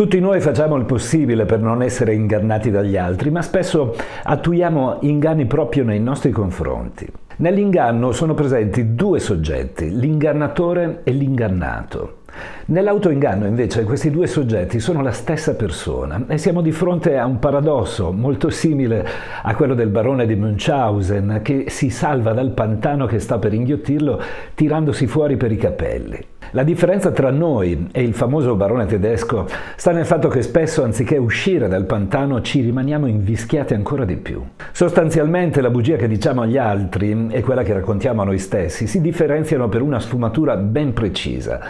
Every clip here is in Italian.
Tutti noi facciamo il possibile per non essere ingannati dagli altri, ma spesso attuiamo inganni proprio nei nostri confronti. Nell'inganno sono presenti due soggetti, l'ingannatore e l'ingannato. Nell'autoinganno invece questi due soggetti sono la stessa persona e siamo di fronte a un paradosso molto simile a quello del barone di Munchausen che si salva dal pantano che sta per inghiottirlo tirandosi fuori per i capelli. La differenza tra noi e il famoso barone tedesco sta nel fatto che spesso anziché uscire dal pantano ci rimaniamo invischiati ancora di più. Sostanzialmente la bugia che diciamo agli altri e quella che raccontiamo a noi stessi si differenziano per una sfumatura ben precisa.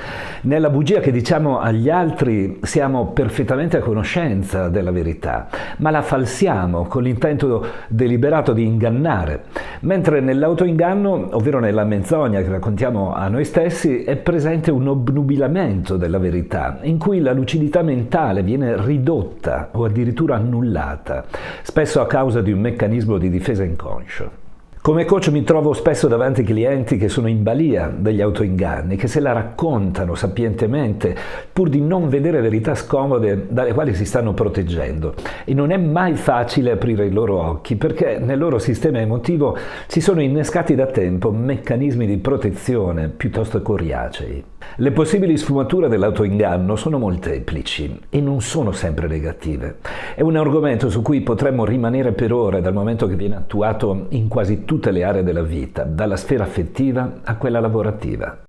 Nella bugia che diciamo agli altri siamo perfettamente a conoscenza della verità, ma la falsiamo con l'intento deliberato di ingannare, mentre nell'autoinganno, ovvero nella menzogna che raccontiamo a noi stessi, è presente un obnubilamento della verità, in cui la lucidità mentale viene ridotta o addirittura annullata, spesso a causa di un meccanismo di difesa inconscio. Come coach mi trovo spesso davanti clienti che sono in balia degli autoinganni, che se la raccontano sapientemente pur di non vedere verità scomode dalle quali si stanno proteggendo. E non è mai facile aprire i loro occhi perché nel loro sistema emotivo si sono innescati da tempo meccanismi di protezione piuttosto coriacei. Le possibili sfumature dell'autoinganno sono molteplici e non sono sempre negative. È un argomento su cui potremmo rimanere per ore dal momento che viene attuato in quasi tutte le aree della vita, dalla sfera affettiva a quella lavorativa.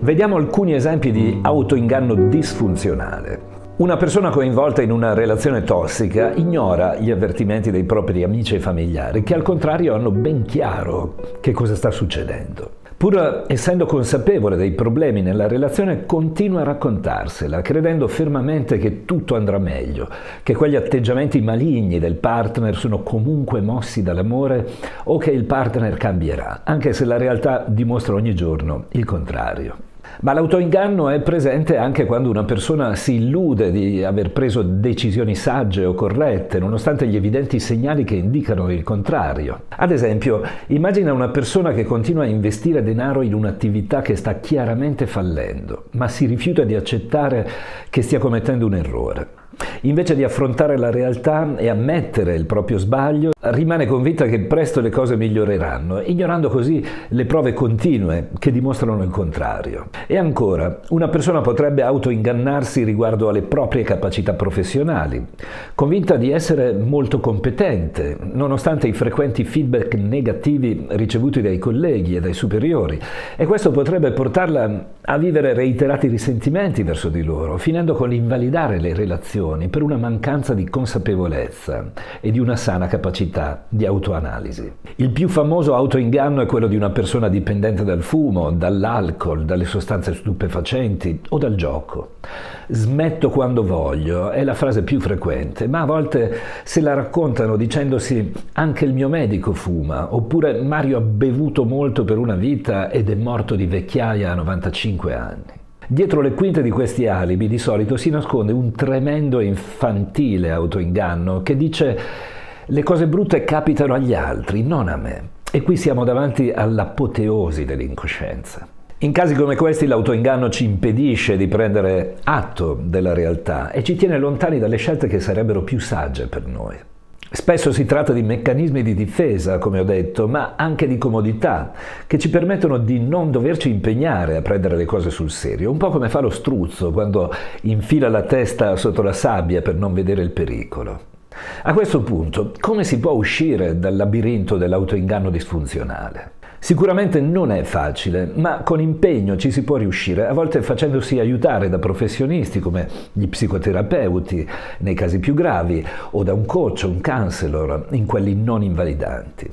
Vediamo alcuni esempi di autoinganno disfunzionale. Una persona coinvolta in una relazione tossica ignora gli avvertimenti dei propri amici e familiari, che al contrario hanno ben chiaro che cosa sta succedendo. Pur essendo consapevole dei problemi nella relazione, continua a raccontarsela, credendo fermamente che tutto andrà meglio, che quegli atteggiamenti maligni del partner sono comunque mossi dall'amore o che il partner cambierà, anche se la realtà dimostra ogni giorno il contrario. Ma l'autoinganno è presente anche quando una persona si illude di aver preso decisioni sagge o corrette, nonostante gli evidenti segnali che indicano il contrario. Ad esempio, immagina una persona che continua a investire denaro in un'attività che sta chiaramente fallendo, ma si rifiuta di accettare che stia commettendo un errore. Invece di affrontare la realtà e ammettere il proprio sbaglio, rimane convinta che presto le cose miglioreranno, ignorando così le prove continue che dimostrano il contrario. E ancora, una persona potrebbe autoingannarsi riguardo alle proprie capacità professionali, convinta di essere molto competente, nonostante i frequenti feedback negativi ricevuti dai colleghi e dai superiori, e questo potrebbe portarla a vivere reiterati risentimenti verso di loro, finendo con l'invalidare le relazioni per una mancanza di consapevolezza e di una sana capacità di autoanalisi. Il più famoso autoinganno è quello di una persona dipendente dal fumo, dall'alcol, dalle sostanze stupefacenti o dal gioco. Smetto quando voglio è la frase più frequente, ma a volte se la raccontano dicendosi anche il mio medico fuma, oppure Mario ha bevuto molto per una vita ed è morto di vecchiaia a 95 anni. Dietro le quinte di questi alibi di solito si nasconde un tremendo e infantile autoinganno che dice le cose brutte capitano agli altri, non a me. E qui siamo davanti all'apoteosi dell'incoscienza. In casi come questi l'autoinganno ci impedisce di prendere atto della realtà e ci tiene lontani dalle scelte che sarebbero più sagge per noi. Spesso si tratta di meccanismi di difesa, come ho detto, ma anche di comodità, che ci permettono di non doverci impegnare a prendere le cose sul serio, un po' come fa lo struzzo quando infila la testa sotto la sabbia per non vedere il pericolo. A questo punto, come si può uscire dal labirinto dell'autoinganno disfunzionale? Sicuramente non è facile, ma con impegno ci si può riuscire, a volte facendosi aiutare da professionisti come gli psicoterapeuti nei casi più gravi o da un coach o un counselor in quelli non invalidanti.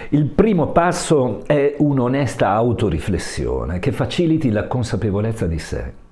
Il primo passo è un'onesta autoriflessione che faciliti la consapevolezza di sé.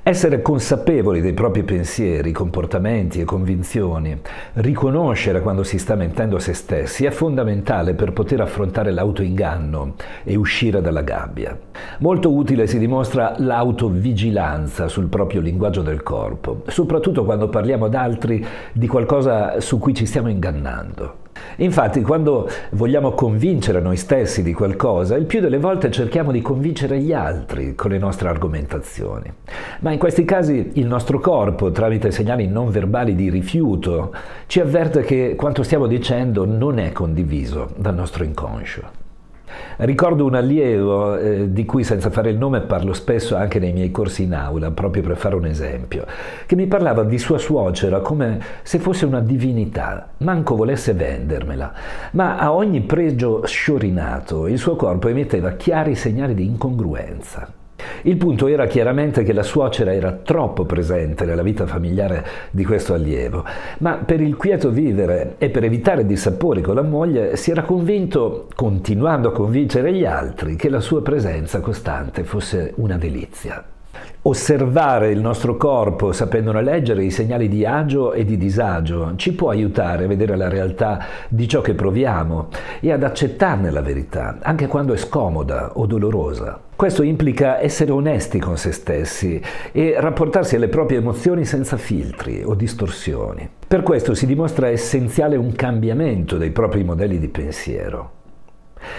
Essere consapevoli dei propri pensieri, comportamenti e convinzioni, riconoscere quando si sta mentendo a se stessi è fondamentale per poter affrontare l'autoinganno e uscire dalla gabbia. Molto utile si dimostra l'autovigilanza sul proprio linguaggio del corpo, soprattutto quando parliamo ad altri di qualcosa su cui ci stiamo ingannando. Infatti, quando vogliamo convincere noi stessi di qualcosa, il più delle volte cerchiamo di convincere gli altri con le nostre argomentazioni. Ma in questi casi il nostro corpo, tramite segnali non verbali di rifiuto, ci avverte che quanto stiamo dicendo non è condiviso dal nostro inconscio. Ricordo un allievo di cui, senza fare il nome, parlo spesso anche nei miei corsi in aula, proprio per fare un esempio, che mi parlava di sua suocera come se fosse una divinità, manco volesse vendermela, ma a ogni pregio sciorinato il suo corpo emetteva chiari segnali di incongruenza. Il punto era chiaramente che la suocera era troppo presente nella vita familiare di questo allievo, ma per il quieto vivere e per evitare dissapori con la moglie si era convinto, continuando a convincere gli altri, che la sua presenza costante fosse una delizia. Osservare il nostro corpo sapendone leggere i segnali di agio e di disagio ci può aiutare a vedere la realtà di ciò che proviamo e ad accettarne la verità, anche quando è scomoda o dolorosa. Questo implica essere onesti con se stessi e rapportarsi alle proprie emozioni senza filtri o distorsioni. Per questo si dimostra essenziale un cambiamento dei propri modelli di pensiero.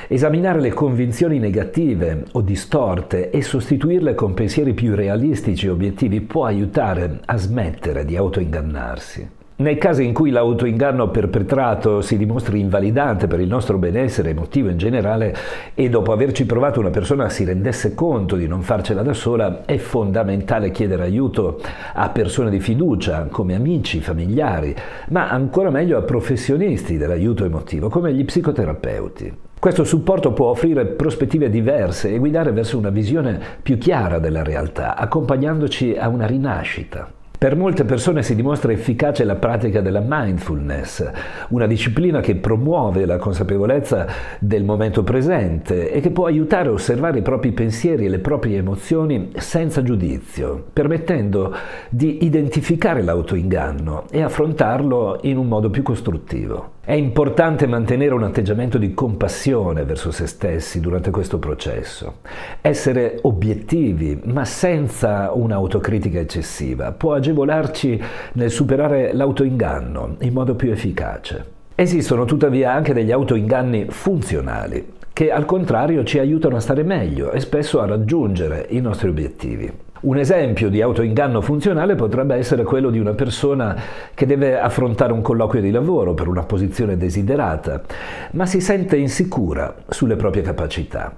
Esaminare le convinzioni negative o distorte e sostituirle con pensieri più realistici e obiettivi può aiutare a smettere di autoingannarsi. Nei casi in cui l'autoinganno perpetrato si dimostri invalidante per il nostro benessere emotivo in generale e dopo averci provato una persona si rendesse conto di non farcela da sola, è fondamentale chiedere aiuto a persone di fiducia, come amici, familiari, ma ancora meglio a professionisti dell'aiuto emotivo, come gli psicoterapeuti. Questo supporto può offrire prospettive diverse e guidare verso una visione più chiara della realtà, accompagnandoci a una rinascita. Per molte persone si dimostra efficace la pratica della mindfulness, una disciplina che promuove la consapevolezza del momento presente e che può aiutare a osservare i propri pensieri e le proprie emozioni senza giudizio, permettendo di identificare l'autoinganno e affrontarlo in un modo più costruttivo. È importante mantenere un atteggiamento di compassione verso se stessi durante questo processo. Essere obiettivi, ma senza un'autocritica eccessiva, può agevolarci nel superare l'autoinganno in modo più efficace. Esistono tuttavia anche degli autoinganni funzionali, che al contrario ci aiutano a stare meglio e spesso a raggiungere i nostri obiettivi. Un esempio di autoinganno funzionale potrebbe essere quello di una persona che deve affrontare un colloquio di lavoro per una posizione desiderata, ma si sente insicura sulle proprie capacità.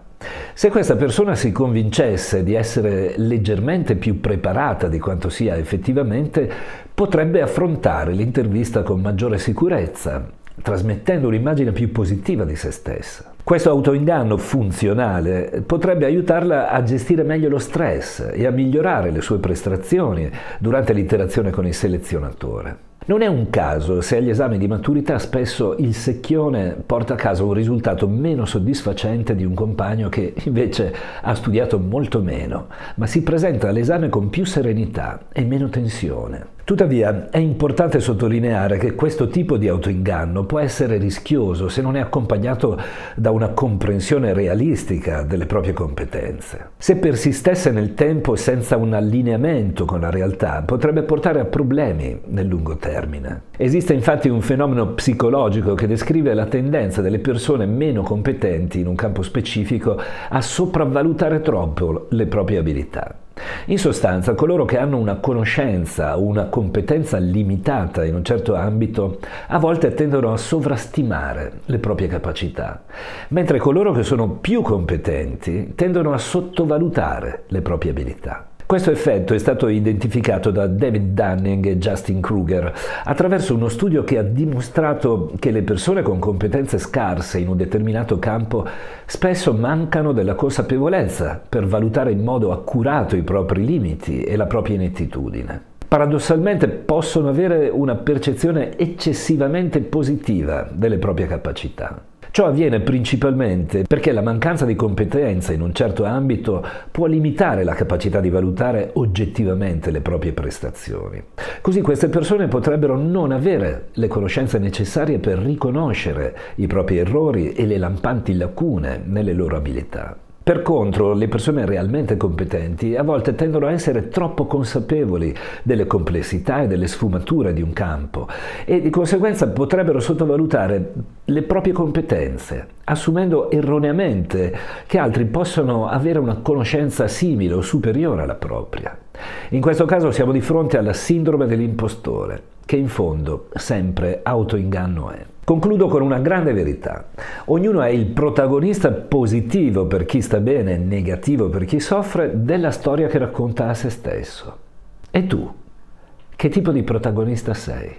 Se questa persona si convincesse di essere leggermente più preparata di quanto sia effettivamente, potrebbe affrontare l'intervista con maggiore sicurezza, trasmettendo un'immagine più positiva di se stessa. Questo autoinganno funzionale potrebbe aiutarla a gestire meglio lo stress e a migliorare le sue prestazioni durante l'interazione con il selezionatore. Non è un caso se agli esami di maturità spesso il secchione porta a casa un risultato meno soddisfacente di un compagno che invece ha studiato molto meno, ma si presenta all'esame con più serenità e meno tensione. Tuttavia è importante sottolineare che questo tipo di autoinganno può essere rischioso se non è accompagnato da una comprensione realistica delle proprie competenze. Se persistesse nel tempo senza un allineamento con la realtà, potrebbe portare a problemi nel lungo termine. Esiste infatti un fenomeno psicologico che descrive la tendenza delle persone meno competenti in un campo specifico a sopravvalutare troppo le proprie abilità. In sostanza, coloro che hanno una conoscenza o una competenza limitata in un certo ambito a volte tendono a sovrastimare le proprie capacità, mentre coloro che sono più competenti tendono a sottovalutare le proprie abilità. Questo effetto è stato identificato da David Dunning e Justin Kruger attraverso uno studio che ha dimostrato che le persone con competenze scarse in un determinato campo spesso mancano della consapevolezza per valutare in modo accurato i propri limiti e la propria inettitudine. Paradossalmente possono avere una percezione eccessivamente positiva delle proprie capacità. Ciò avviene principalmente perché la mancanza di competenza in un certo ambito può limitare la capacità di valutare oggettivamente le proprie prestazioni. Così queste persone potrebbero non avere le conoscenze necessarie per riconoscere i propri errori e le lampanti lacune nelle loro abilità. Per contro, le persone realmente competenti a volte tendono a essere troppo consapevoli delle complessità e delle sfumature di un campo e di conseguenza potrebbero sottovalutare le proprie competenze, assumendo erroneamente che altri possono avere una conoscenza simile o superiore alla propria. In questo caso siamo di fronte alla sindrome dell'impostore, che in fondo sempre autoinganno è. Concludo con una grande verità. Ognuno è il protagonista positivo per chi sta bene e negativo per chi soffre della storia che racconta a se stesso. E tu? Che tipo di protagonista sei?